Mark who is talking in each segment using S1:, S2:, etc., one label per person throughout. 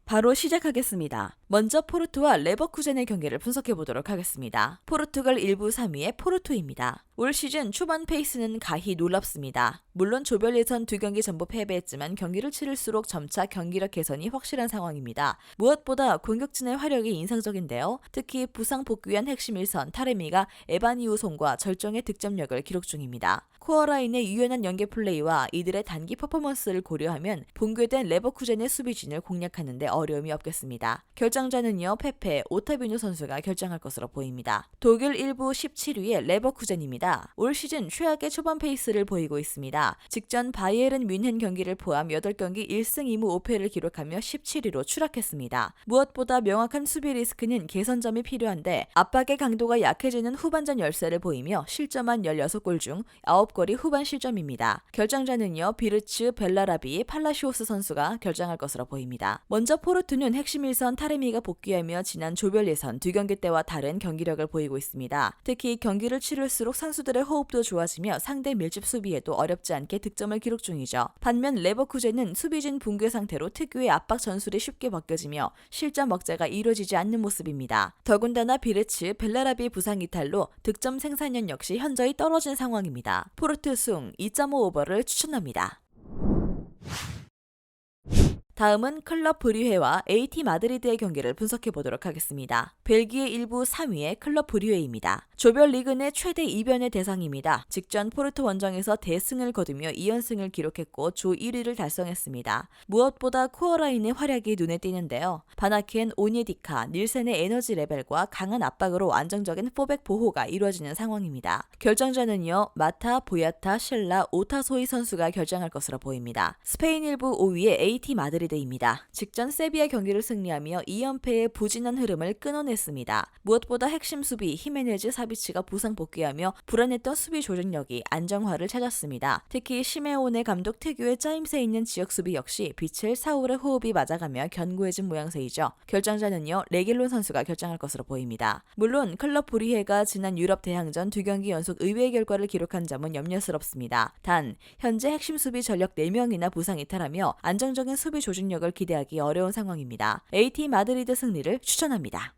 S1: 바로 시작하겠습니다. 먼저 포르투와 레버쿠젠의 경기를 분석해보도록 하겠습니다. 포르투갈 1부 3위의 포르투입니다. 올 시즌 초반 페이스는 가히 놀랍습니다. 물론 조별 예선 2경기 전부 패배했지만 경기를 치를수록 점차 경기력 개선이 확실한 상황입니다. 무엇보다 공격진의 화력이 인상적인데요. 특히 부상 복귀한 핵심 일선 타레미가 에바니우송과 절정의 득점력을 기록 중입니다. 코어라인의 유연한 연계 플레이와 이들의 단기 퍼포먼스를 고려하면 붕괴된 레버쿠젠의 수비진을 공략하는 데 어려움이 없겠습니다. 결정자는요, 페페, 오타비뉴 선수가 결정할 것으로 보입니다. 독일 1부 17위의 레버쿠젠입니다. 올 시즌 최악의 초반 페이스를 보이고 있습니다. 직전 바이에른 뮌헨 경기를 포함 8경기 1승 2무 5패를 기록하며 17위로 추락했습니다. 무엇보다 명확한 수비 리스크는 개선점이 필요한데 압박의 강도가 약해지는 후반전 열세를 보이며 실점한 16골 중 9골이 후반 실점입니다. 결정자는요, 비르츠, 벨라라비, 팔라시오스 선수가 결정할 것으로 보입니다. 먼저 포르투는 핵심 일선 타레미가 복귀하며 지난 조별 예선 2경기 때와 다른 경기력을 보이고 있습니다. 특히 경기를 치를수록 선수들의 호흡도 좋아지며 상대 밀집 수비에도 어렵지 않게 득점을 기록 중이죠. 반면 레버쿠젠은 수비진 붕괴 상태로 특유의 압박 전술이 쉽게 벗겨지며 실점 억제가 이루어지지 않는 모습입니다. 더군다나 비르츠, 벨라라비 부상 이탈로 득점 생산력 역시 현저히 떨어진 상황입니다. 포르투 승 2.5 오버를 추천합니다. 다음은 클럽 브류헤와 AT 마드리드의 경기를 분석해보도록 하겠습니다. 벨기에 1부 3위의 클럽 브류헤입니다. 조별 리그 내 최대 이변의 대상입니다. 직전 포르투 원정에서 대승을 거두며 2연승을 기록했고 조 1위를 달성했습니다. 무엇보다 코어라인의 활약이 눈에 띄는데요. 바나켄, 오니디카, 닐센의 에너지 레벨과 강한 압박으로 안정적인 포백 보호가 이루어지는 상황입니다. 결정자는요, 마타, 보야타, 셸라, 오타소이 선수가 결정할 것으로 보입니다. 스페인 1부 5위의 AT 마드리드 입니다. 직전 세비야 경기를 승리하며 2연패의 부진한 흐름을 끊어냈습니다. 무엇보다 핵심 수비 히메네즈 사비치가 부상 복귀하며 불안했던 수비 조직력이 안정화를 찾았습니다. 특히 시메오네 감독 특유의 짜임새 있는 지역 수비 역시 비첼, 사울의 호흡이 맞아가며 견고해진 모양새이죠. 결정자는요, 레길론 선수가 결정할 것으로 보입니다. 물론 클럽 브리헤가 지난 유럽 대항전 2경기 연속 의외의 결과를 기록한 점은 염려스럽습니다. 단 현재 핵심 수비 전력 4명이나 부상 이탈하며 안정적인 수비 조직력을 기대하기 어려운 상황입니다. AT 마드리드 승리를 추천합니다.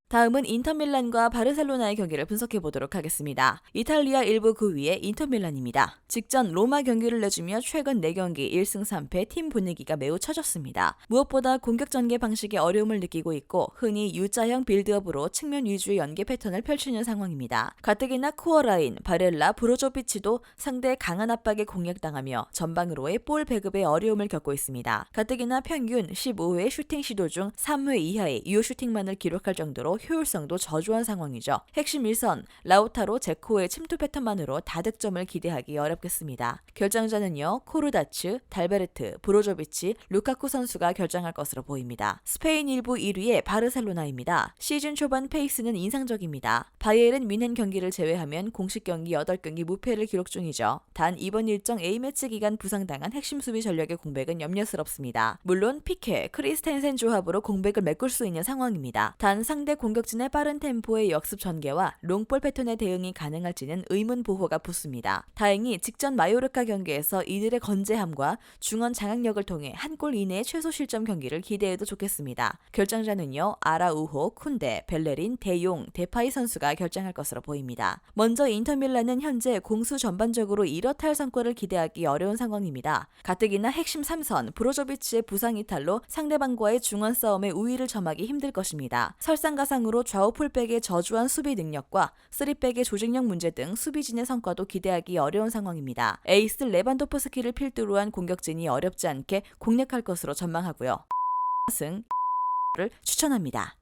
S1: 다음은 인터밀란과 바르셀로나의 경기를 분석해보도록 하겠습니다. 이탈리아 1부 9위의 인터밀란입니다. 직전 로마 경기를 내주며 최근 4경기 1승 3패 팀 분위기가 매우 처졌습니다. 무엇보다 공격 전개 방식에 어려움을 느끼고 있고 흔히 U자형 빌드업으로 측면 위주의 연계 패턴을 펼치는 상황입니다. 가뜩이나 코어라인, 바렐라, 브로조비치도 상대의 강한 압박에 공략당하며 전방으로의 볼 배급에 어려움을 겪고 있습니다. 가뜩이나 평균 15회 슈팅 시도 중 3회 이하의 유효 슈팅만을 기록할 정도로 효율성도 저조한 상황이죠. 핵심 일선 라우타로, 제코의 침투 패턴만으로 다득점을 기대하기 어렵겠습니다. 결정자는요, 코르다츠, 달베르트, 브로조비치, 루카쿠 선수가 결정할 것으로 보입니다. 스페인 1부 1위의 바르셀로나입니다. 시즌 초반 페이스는 인상적입니다. 바이에른 뮌헨 경기를 제외하면 공식 경기 8경기 무패를 기록 중이죠. 단 이번 일정 A매치 기간 부상당한 핵심 수비 전력의 공백은 염려스럽습니다. 물론 피케, 크리스텐센 조합으로 공백을 메꿀 수 있는 상황입니다. 단 상대 공격진의 빠른 템포의 역습 전개와 롱볼 패턴의 대응이 가능할지는 의문 보호가 붙습니다. 다행히 직전 마요르카 경기에서 이들의 건재함과 중원 장악력을 통해 한 골 이내의 최소 실점 경기를 기대해도 좋겠습니다. 결정자는요, 아라우호, 쿤데, 벨레린, 데용, 데파이 선수가 결정할 것으로 보입니다. 먼저 인터밀란은 현재 공수 전반적으로 이렇다 할 성과를 기대하기 어려운 상황입니다. 가뜩이나 핵심 3선 브로조비치의 부상 이탈로 상대방과의 중원 싸움에 우위를 점하기 힘들 것입니다. 설상가상으로 좌우 풀백의 저조한 수비 능력과 3백의 조직력 문제 등 수비진의 성과도 기대하기 어려운 상황입니다. 에이스 레반도프스키를 필두로 한 공격진이 어렵지 않게 공략할 것으로 전망하고요. 승을 추천합니다.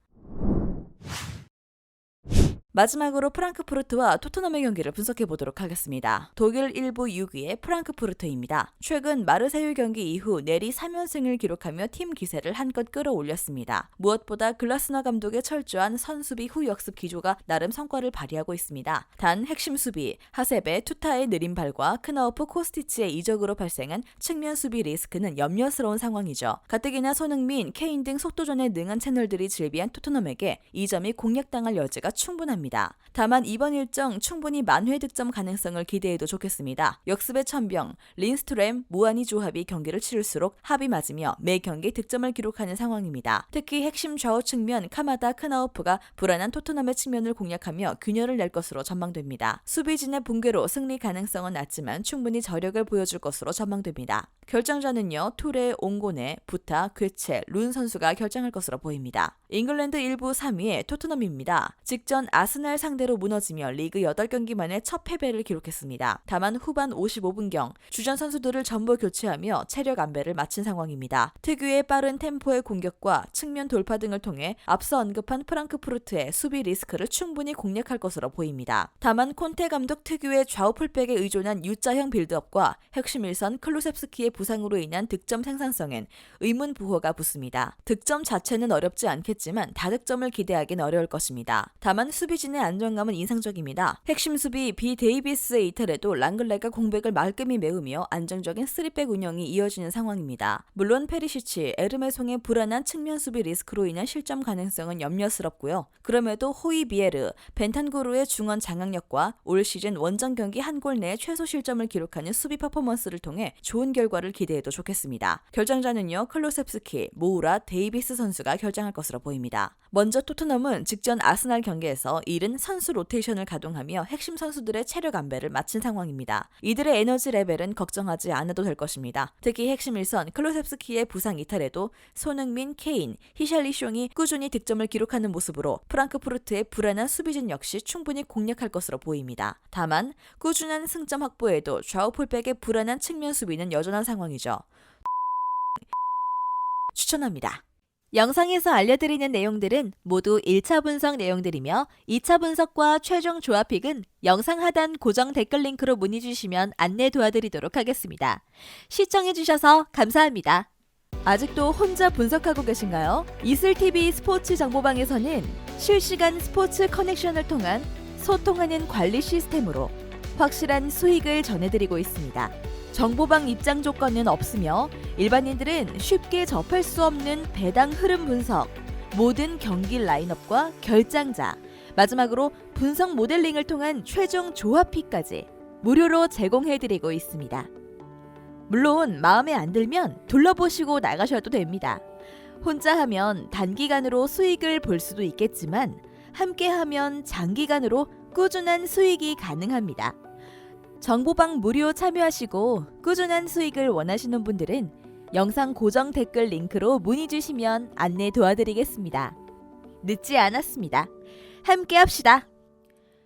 S1: 마지막으로 프랑크푸르트와 토트넘의 경기를 분석해보도록 하겠습니다. 독일 1부 6위의 프랑크푸르트입니다. 최근 마르세유 경기 이후 내리 3연승을 기록하며 팀 기세를 한껏 끌어올렸습니다. 무엇보다 글라스너 감독의 철저한 선수비 후 역습 기조가 나름 성과를 발휘하고 있습니다. 단 핵심 수비, 하세베, 투타의 느린 발과 크나우프, 코스티치의 이적으로 발생한 측면 수비 리스크는 염려스러운 상황이죠. 가뜩이나 손흥민, 케인 등 속도전에 능한 채널들이 즐비한 토트넘에게 이 점이 공략당할 여지가 충분합니다. 보입니다. 다만 이번 일정 충분히 만회 득점 가능성을 기대해도 좋겠습니다. 역습의 천병, 린스트램, 무한이 조합이 경기를 치를수록 합이 맞으며 매 경기 득점을 기록하는 상황입니다. 특히 핵심 좌우 측면 카마다 크나우프가 불안한 토트넘의 측면을 공략하며 균열을 낼 것으로 전망됩니다. 수비진의 붕괴로 승리 가능성은 낮지만 충분히 저력을 보여줄 것으로 전망됩니다. 결정자는요, 투레, 옹고네, 부타, 괴체, 룬 선수가 결정할 것으로 보입니다. 잉글랜드 1부 3위의 토트넘입니다. 직전 아스날 상대로 무너지며 리그 8경기 만에 첫 패배를 기록했습니다. 다만 후반 55분경 주전 선수들을 전부 교체하며 체력 안배를 마친 상황입니다. 특유의 빠른 템포의 공격과 측면 돌파 등을 통해 앞서 언급한 프랑크푸르트의 수비 리스크를 충분히 공략할 것으로 보입니다. 다만 콘테 감독 특유의 좌우 풀백에 의존한 U자형 빌드업과 핵심 일선 클루셉스키의 부상으로 인한 득점 생산성엔 의문부호가 붙습니다. 득점 자체는 어렵지 않겠지만 다득점을 기대하긴 어려울 것입니다. 다만 수비진의 안정감은 인상적입니다. 핵심 수비 비 데이비스의 이탈에도 랑글레가 공백을 말끔히 메우며 안정적인 3백 운영이 이어지는 상황입니다. 물론 페리시치, 에르메송의 불안한 측면 수비 리스크로 인한 실점 가능성은 염려스럽고요. 그럼에도 호이비에르, 벤탄구르의 중원 장악력과 올 시즌 원정 경기 한 골 내에 최소 실점을 기록하는 수비 퍼포먼스를 통해 좋은 결과를 기대해도 좋겠습니다. 결정자는요, 클로셉스키, 모우라, 데이비스 선수가 결정할 것으로 보입니다. 먼저 토트넘은 직전 아스날 경기에서 이른 선수 로테이션을 가동하며 핵심 선수들의 체력 안배를 마친 상황입니다. 이들의 에너지 레벨은 걱정하지 않아도 될 것입니다. 특히 핵심 일선 클로셉스키의 부상 이탈에도 손흥민, 케인, 히샬리숑이 꾸준히 득점을 기록하는 모습으로 프랑크푸르트의 불안한 수비진 역시 충분히 공략할 것으로 보입니다. 다만 꾸준한 승점 확보에도 좌우 풀백의 불안한 측면 수비는 여전한 상황이죠. 추천합니다. 영상에서 알려드리는 내용들은 모두 1차 분석 내용들이며 2차 분석과 최종 조합픽은 영상 하단 고정 댓글 링크로 문의 주시면 안내 도와드리도록 하겠습니다. 시청해주셔서 감사합니다. 아직도 혼자 분석하고 계신가요? 이슬TV 스포츠 정보방에서는 실시간 스포츠 커넥션을 통한 소통하는 관리 시스템으로 확실한 수익을 전해드리고 있습니다. 정보방 입장 조건은 없으며 일반인들은 쉽게 접할 수 없는 배당 흐름 분석, 모든 경기 라인업과 결장자, 마지막으로 분석 모델링을 통한 최종 조합픽까지 무료로 제공해드리고 있습니다. 물론 마음에 안 들면 둘러보시고 나가셔도 됩니다. 혼자 하면 단기간으로 수익을 볼 수도 있겠지만 함께 하면 장기간으로 꾸준한 수익이 가능합니다. 정보방 무료 참여하시고 꾸준한 수익을 원하시는 분들은 영상 고정 댓글 링크로 문의 주시면 안내 도와드리겠습니다. 늦지 않았습니다. 함께 합시다.